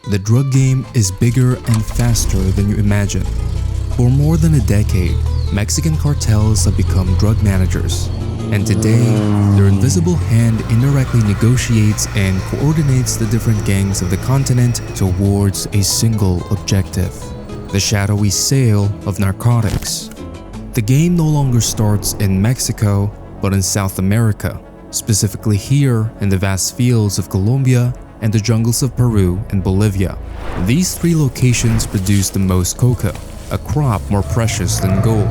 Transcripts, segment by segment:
The drug game is bigger and faster than you imagine. For more than a decade, Mexican cartels have become drug managers, and today, their invisible hand indirectly negotiates and coordinates the different gangs of the continent towards a single objective: the shadowy sale of narcotics. The game no longer starts in Mexico, but in South America, specifically here in the vast fields of Colombia and the jungles of Peru and Bolivia. These three locations produce the most coca, a crop more precious than gold.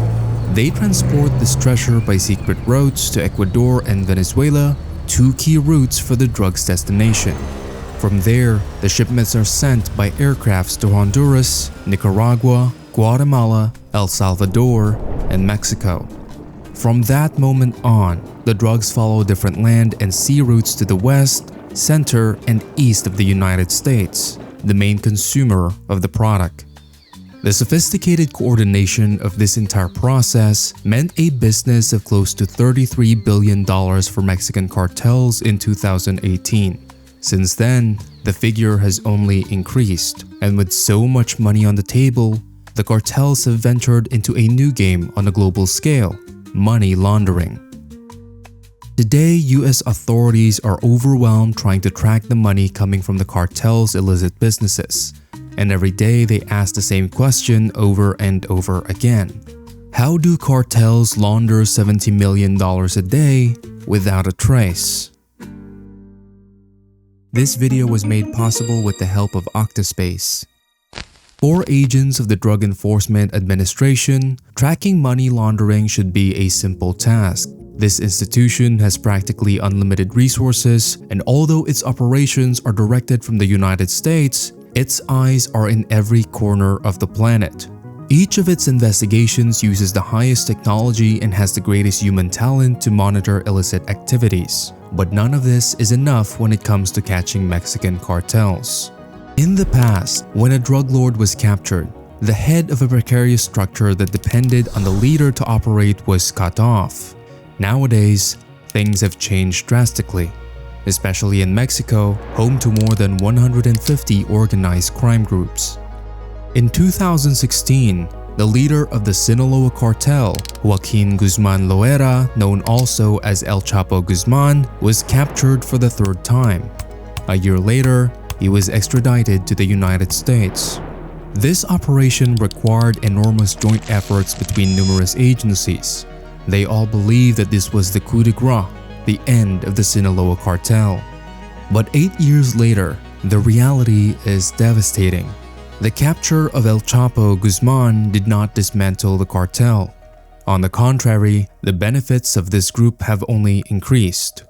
They transport this treasure by secret roads to Ecuador and Venezuela, two key routes for the drug's destination. From there, the shipments are sent by aircrafts to Honduras, Nicaragua, Guatemala, El Salvador, and Mexico. From that moment on, the drugs follow different land and sea routes to the west, center, and east of the United States, the main consumer of the product. The sophisticated coordination of this entire process meant a business of close to $33 billion for Mexican cartels in 2018. Since then, the figure has only increased, and with so much money on the table, the cartels have ventured into a new game on a global scale: money laundering. Today, US authorities are overwhelmed trying to track the money coming from the cartel's illicit businesses. And every day they ask the same question over and over again. How do cartels launder $70 million a day without a trace? This video was made possible with the help of Octaspace. For agents of the Drug Enforcement Administration, tracking money laundering should be a simple task. This institution has practically unlimited resources, and although its operations are directed from the United States, its eyes are in every corner of the planet. Each of its investigations uses the highest technology and has the greatest human talent to monitor illicit activities. But none of this is enough when it comes to catching Mexican cartels. In the past, when a drug lord was captured, the head of a precarious structure that depended on the leader to operate was cut off. Nowadays, things have changed drastically, especially in Mexico, home to more than 150 organized crime groups. In 2016, the leader of the Sinaloa cartel, Joaquin Guzman Loera, known also as El Chapo Guzman, was captured for the third time. A year later, he was extradited to the United States. This operation required enormous joint efforts between numerous agencies. They all believed that this was the coup de grace, the end of the Sinaloa cartel. But 8 years later, the reality is devastating. The capture of El Chapo Guzman did not dismantle the cartel. On the contrary, the benefits of this group have only increased.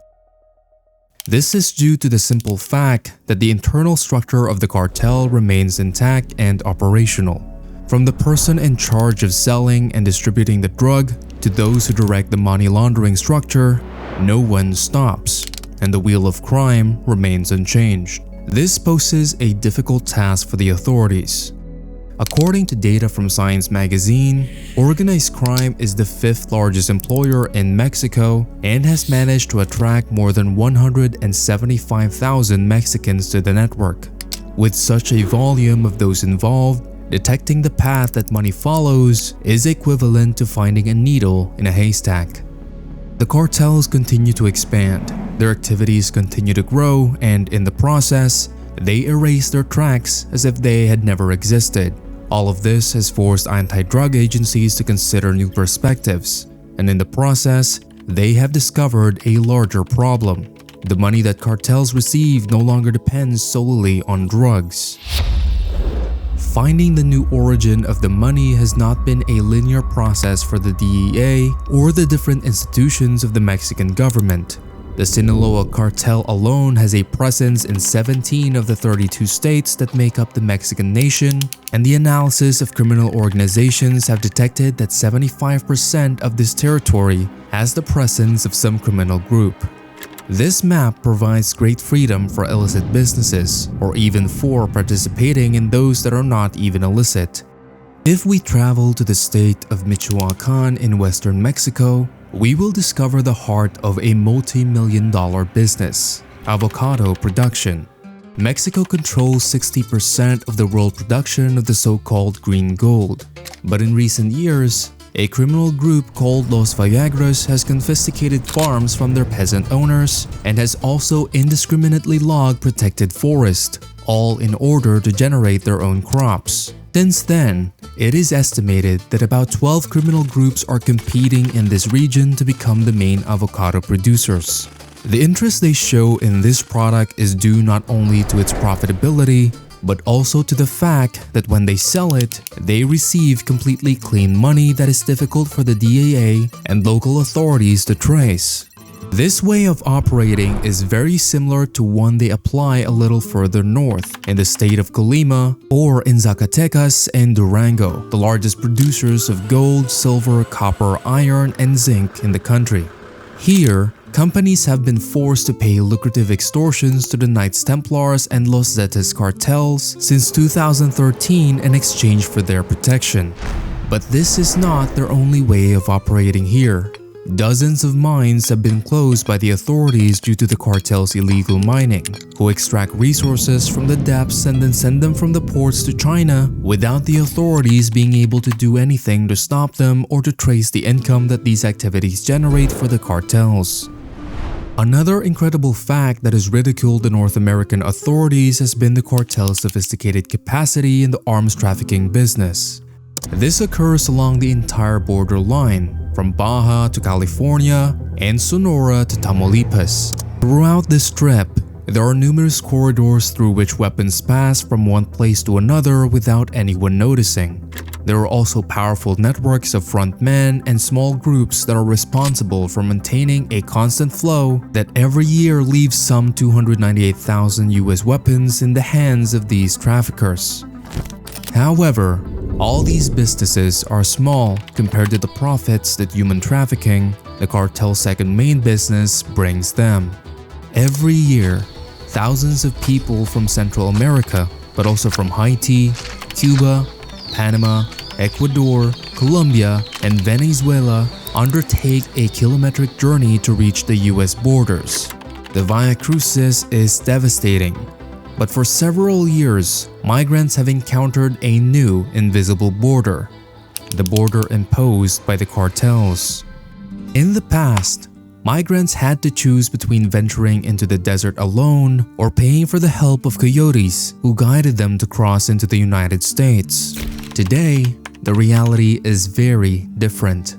This is due to the simple fact that the internal structure of the cartel remains intact and operational. From the person in charge of selling and distributing the drug to those who direct the money laundering structure, no one stops, and the wheel of crime remains unchanged. This poses a difficult task for the authorities. According to data from Science magazine, organized crime is the fifth largest employer in Mexico and has managed to attract more than 175,000 Mexicans to the network. With such a volume of those involved, detecting the path that money follows is equivalent to finding a needle in a haystack. The cartels continue to expand, their activities continue to grow, and in the process, they erase their tracks as if they had never existed. All of this has forced anti-drug agencies to consider new perspectives, and in the process, they have discovered a larger problem. The money that cartels receive no longer depends solely on drugs. Finding the new origin of the money has not been a linear process for the DEA or the different institutions of the Mexican government. The Sinaloa cartel alone has a presence in 17 of the 32 states that make up the Mexican nation, and the analysis of criminal organizations have detected that 75% of this territory has the presence of some criminal group. This map provides great freedom for illicit businesses, or even for participating in those that are not even illicit. If we travel to the state of Michoacan in western Mexico, we will discover the heart of a multi-million-dollar business: avocado production. Mexico controls 60% of the world production of the so-called green gold. But in recent years, a criminal group called Los Viagras has confiscated farms from their peasant owners and has also indiscriminately logged protected forest, all in order to generate their own crops. Since then, it is estimated that about 12 criminal groups are competing in this region to become the main avocado producers. The interest they show in this product is due not only to its profitability, but also to the fact that when they sell it, they receive completely clean money that is difficult for the DEA and local authorities to trace. This way of operating is very similar to one they apply a little further north, in the state of Colima, or in Zacatecas and Durango, the largest producers of gold, silver, copper, iron, and zinc in the country. Here, companies have been forced to pay lucrative extortions to the Knights Templars and Los Zetas cartels since 2013 in exchange for their protection. But this is not their only way of operating here. Dozens of mines have been closed by the authorities due to the cartel's illegal mining, who extract resources from the depths and then send them from the ports to China without the authorities being able to do anything to stop them or to trace the income that these activities generate for the cartels. Another incredible fact that has ridiculed the North American authorities has been the cartel's sophisticated capacity in the arms trafficking business. This occurs along the entire border line, from Baja to California and Sonora to Tamaulipas. Throughout this strip, there are numerous corridors through which weapons pass from one place to another without anyone noticing. There are also powerful networks of frontmen and small groups that are responsible for maintaining a constant flow that every year leaves some 298,000 US weapons in the hands of these traffickers. However, all these businesses are small compared to the profits that human trafficking, the cartel's second main business, brings them. Every year, thousands of people from Central America, but also from Haiti, Cuba, Panama, Ecuador, Colombia, and Venezuela undertake a kilometric journey to reach the US borders. The Via Crucis is devastating, but for several years, migrants have encountered a new invisible border, the border imposed by the cartels. In the past, migrants had to choose between venturing into the desert alone or paying for the help of coyotes who guided them to cross into the United States. Today, the reality is very different.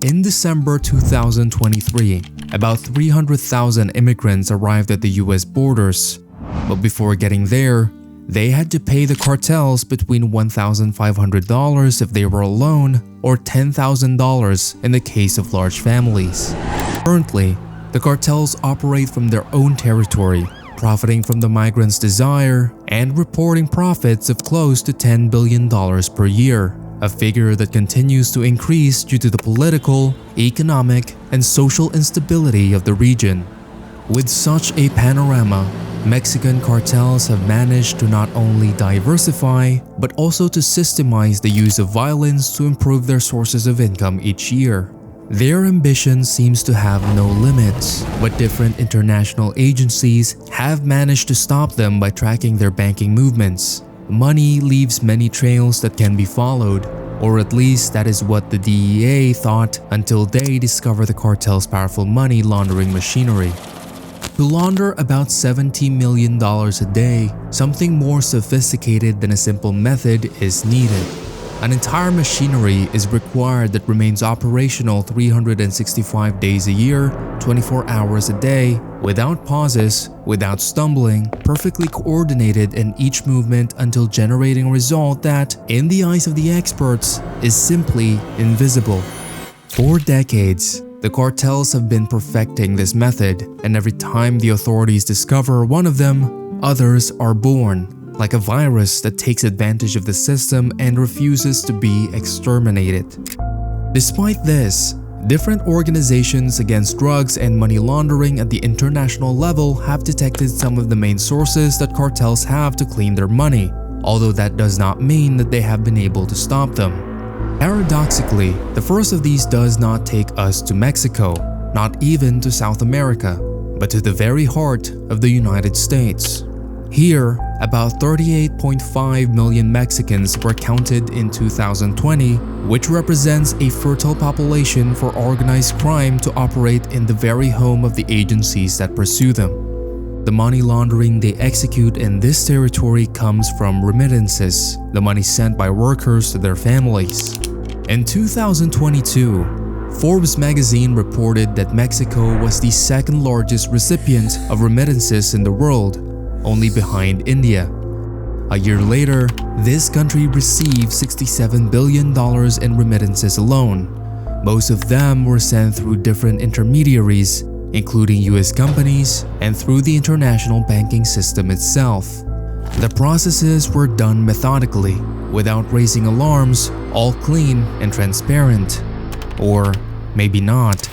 In December 2023, about 300,000 immigrants arrived at the US borders, but before getting there, they had to pay the cartels between $1,500 if they were alone or $10,000 in the case of large families. Currently, the cartels operate from their own territory, profiting from the migrants' desire and reporting profits of close to $10 billion per year, a figure that continues to increase due to the political, economic, and social instability of the region. With such a panorama, Mexican cartels have managed to not only diversify, but also to systemize the use of violence to improve their sources of income each year. Their ambition seems to have no limits, but different international agencies have managed to stop them by tracking their banking movements. Money leaves many trails that can be followed, or at least that is what the DEA thought until they discover the cartel's powerful money laundering machinery. To launder about $70 million a day, something more sophisticated than a simple method is needed. An entire machinery is required that remains operational 365 days a year, 24 hours a day, without pauses, without stumbling, perfectly coordinated in each movement until generating a result that, in the eyes of the experts, is simply invisible. For decades, the cartels have been perfecting this method, and every time the authorities discover one of them, others are born, like a virus that takes advantage of the system and refuses to be exterminated. Despite this, different organizations against drugs and money laundering at the international level have detected some of the main sources that cartels have to clean their money, although that does not mean that they have been able to stop them. Paradoxically, the first of these does not take us to Mexico, not even to South America, but to the very heart of the United States. Here, about 38.5 million Mexicans were counted in 2020, which represents a fertile population for organized crime to operate in the very home of the agencies that pursue them. The money laundering they execute in this territory comes from remittances, the money sent by workers to their families. In 2022, Forbes magazine reported that Mexico was the second largest recipient of remittances in the world, only behind India. A year later, this country received $67 billion in remittances alone. Most of them were sent through different intermediaries, including US companies and through the international banking system itself. The processes were done methodically, without raising alarms, all clean and transparent. Or maybe not.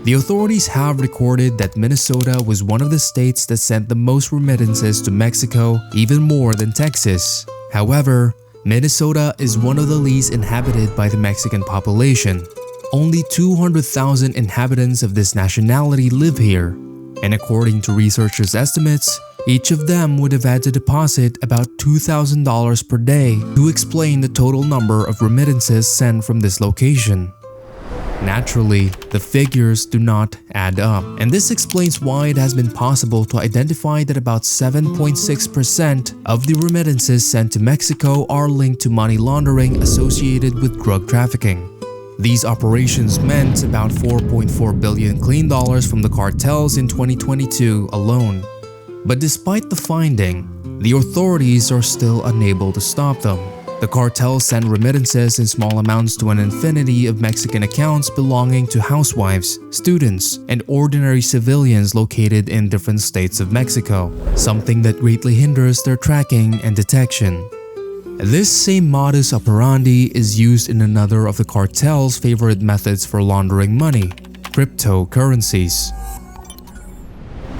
The authorities have recorded that Minnesota was one of the states that sent the most remittances to Mexico, even more than Texas. However, Minnesota is one of the least inhabited by the Mexican population. Only 200,000 inhabitants of this nationality live here, and according to researchers' estimates, each of them would have had to deposit about $2,000 per day to explain the total number of remittances sent from this location. Naturally, the figures do not add up, and this explains why it has been possible to identify that about 7.6% of the remittances sent to Mexico are linked to money laundering associated with drug trafficking. These operations meant about $4.4 billion clean dollars from the cartels in 2022 alone. But despite the finding, the authorities are still unable to stop them. The cartels send remittances in small amounts to an infinity of Mexican accounts belonging to housewives, students, and ordinary civilians located in different states of Mexico, something that greatly hinders their tracking and detection. This same modus operandi is used in another of the cartel's favorite methods for laundering money: cryptocurrencies.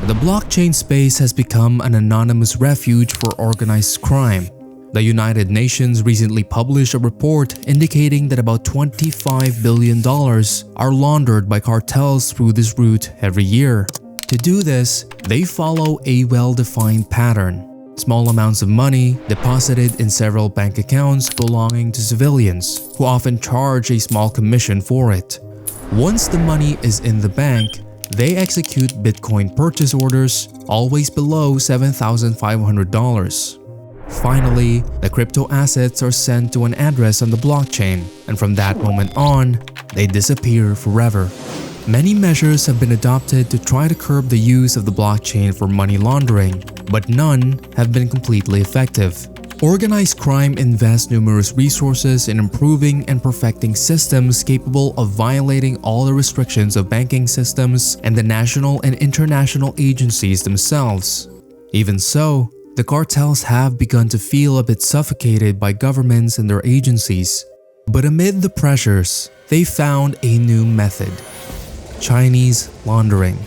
The blockchain space has become an anonymous refuge for organized crime. The United Nations recently published a report indicating that about $25 billion are laundered by cartels through this route every year. To do this, they follow a well-defined pattern: small amounts of money deposited in several bank accounts belonging to civilians, who often charge a small commission for it. Once the money is in the bank, they execute Bitcoin purchase orders, always below $7,500. Finally, the crypto assets are sent to an address on the blockchain, and from that moment on, they disappear forever. Many measures have been adopted to try to curb the use of the blockchain for money laundering, but none have been completely effective. Organized crime invests numerous resources in improving and perfecting systems capable of violating all the restrictions of banking systems and the national and international agencies themselves. Even so, the cartels have begun to feel a bit suffocated by governments and their agencies. But amid the pressures, they found a new method: Chinese laundering.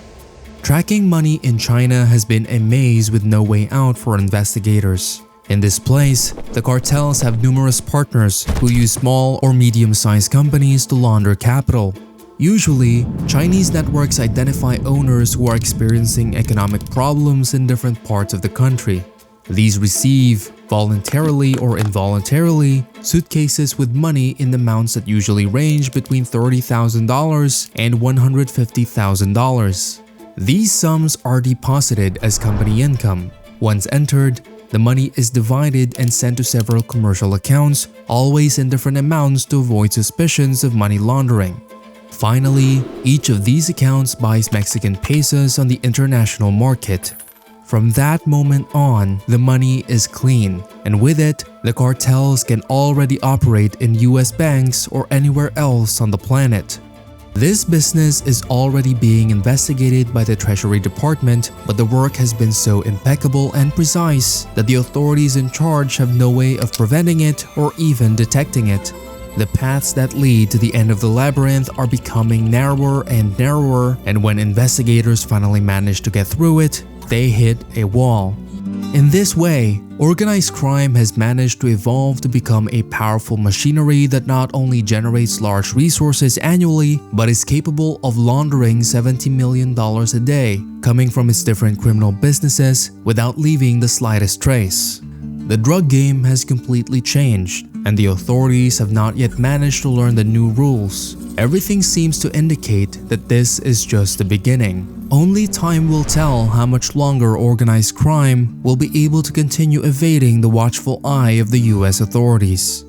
Tracking money in China has been a maze with no way out for investigators. In this place, the cartels have numerous partners who use small or medium-sized companies to launder capital. Usually, Chinese networks identify owners who are experiencing economic problems in different parts of the country. These receive, voluntarily or involuntarily, suitcases with money in amounts that usually range between $30,000 and $150,000. These sums are deposited as company income. Once entered, the money is divided and sent to several commercial accounts, always in different amounts to avoid suspicions of money laundering. Finally, each of these accounts buys Mexican pesos on the international market. From that moment on, the money is clean, and with it, the cartels can already operate in US banks or anywhere else on the planet. This business is already being investigated by the Treasury Department, but the work has been so impeccable and precise that the authorities in charge have no way of preventing it or even detecting it. The paths that lead to the end of the labyrinth are becoming narrower and narrower, and when investigators finally manage to get through it, they hit a wall. In this way, organized crime has managed to evolve to become a powerful machinery that not only generates large resources annually, but is capable of laundering $70 million a day, coming from its different criminal businesses without leaving the slightest trace. The drug game has completely changed, and the authorities have not yet managed to learn the new rules. Everything seems to indicate that this is just the beginning. Only time will tell how much longer organized crime will be able to continue evading the watchful eye of the US authorities.